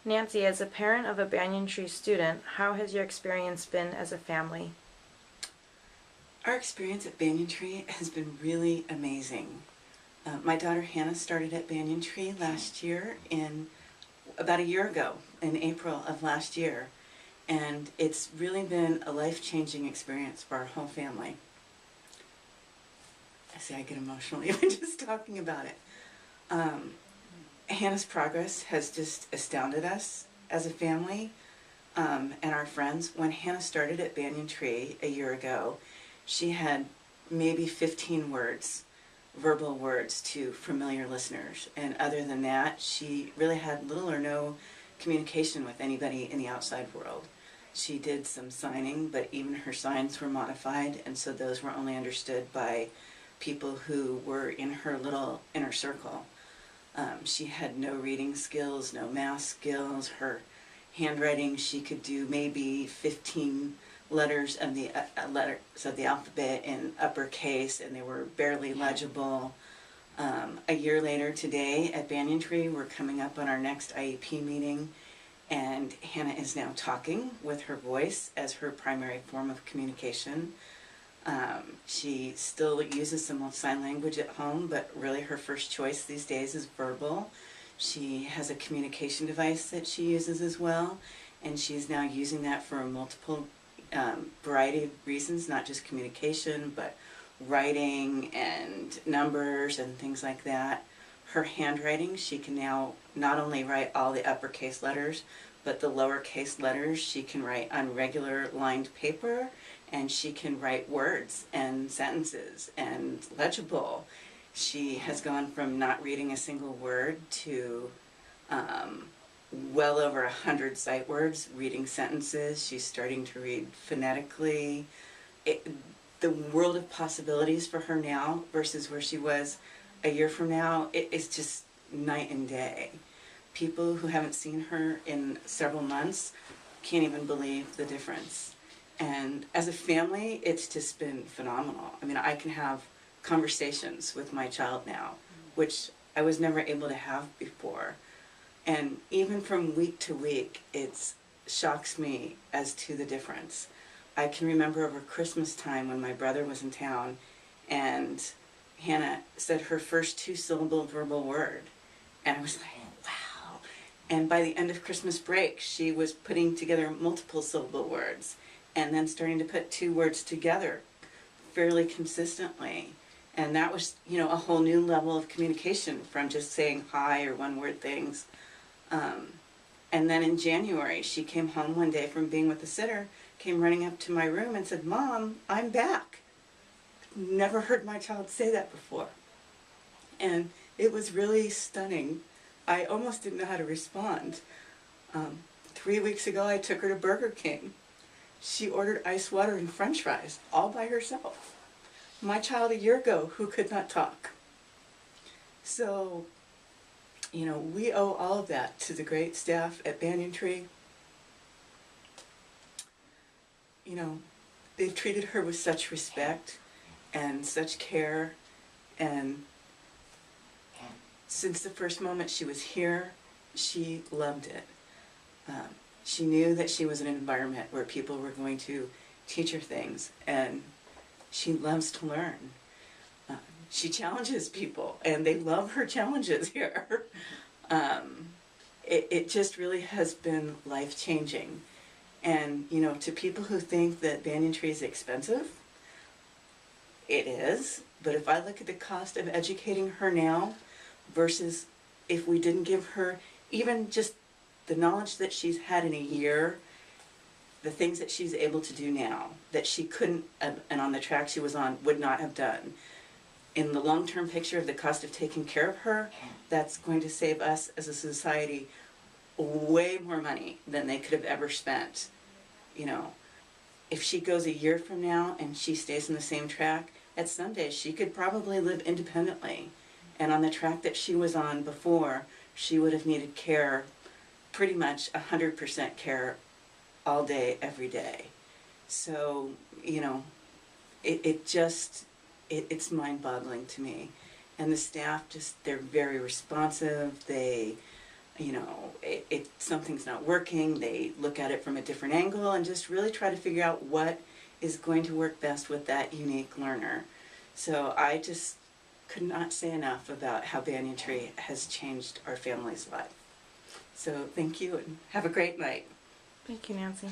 Nancy, as a parent of a Banyan Tree student, how has your experience been as a family? Our experience at Banyan Tree has been really amazing. My daughter Hannah started at Banyan Tree last year about a year ago, in April of last year, and it's really been a life-changing experience for our whole family. I see I get emotional even just talking about it. Hannah's progress has just astounded us as a family and our friends. When Hannah started at Banyan Tree a year ago, she had maybe 15 words, verbal words to familiar listeners, and other than that, she really had little or no communication with anybody in the outside world. She did some signing, but even her signs were modified, and so those were only understood by people who were in her little inner circle. She had no reading skills, no math skills. Her handwriting, she could do maybe 15 letters of the alphabet in uppercase, and they were barely legible. A year later today at Banyan Tree, we're coming up on our next IEP meeting, and Hannah is now talking with her voice as her primary form of communication. She still uses some sign language at home, but really her first choice these days is verbal. She has a communication device that she uses as well, and she's now using that for a multiple variety of reasons, not just communication, but writing and numbers and things like that. Her handwriting, she can now not only write all the uppercase letters, but the lowercase letters she can write on regular lined paper, and she can write words and sentences and legible. She has gone from not reading a single word to well over 100 sight words, reading sentences. She's starting to read phonetically. The world of possibilities for her now versus where she was a year from now, it's just night and day. People who haven't seen her in several months can't even believe the difference. And as a family, it's just been phenomenal. I mean, I can have conversations with my child now, which I was never able to have before. And even from week to week, it shocks me as to the difference. I can remember over Christmas time when my brother was in town, and Hannah said her first two-syllable verbal word. And I was like, wow. And by the end of Christmas break, she was putting together multiple syllable words and then starting to put two words together fairly consistently. And that was, a whole new level of communication from just saying hi or one-word things. And then in January, she came home one day from being with the sitter, came running up to my room and said, "Mom, I'm back." Never heard my child say that before. And it was really stunning. I almost didn't know how to respond. 3 weeks ago, I took her to Burger King. She ordered ice water and french fries all by herself. My child a year ago who could not talk. So, we owe all of that to the great staff at Banyan Tree. They've treated her with such respect and such care, and since the first moment she was here, she loved it. She knew that she was in an environment where people were going to teach her things, and she loves to learn. She challenges people, and they love her challenges here. It just really has been life-changing. And, to people who think that Banyan Tree is expensive, it is. But if I look at the cost of educating her now versus if we didn't give her even just the knowledge that she's had in a year, the things that she's able to do now that she couldn't, and on the track she was on, would not have done. In the long-term picture of the cost of taking care of her, that's going to save us as a society way more money than they could have ever spent. If she goes a year from now and she stays on the same track, at some days she could probably live independently. And on the track that she was on before, she would have needed care, pretty much 100% care all day, every day. So, it's mind-boggling to me. And the staff they're very responsive. They you know, something's not working, they look at it from a different angle and just really try to figure out what is going to work best with that unique learner. So I just could not say enough about how Banyan Tree has changed our family's life. So thank you and have a great night. Thank you, Nancy.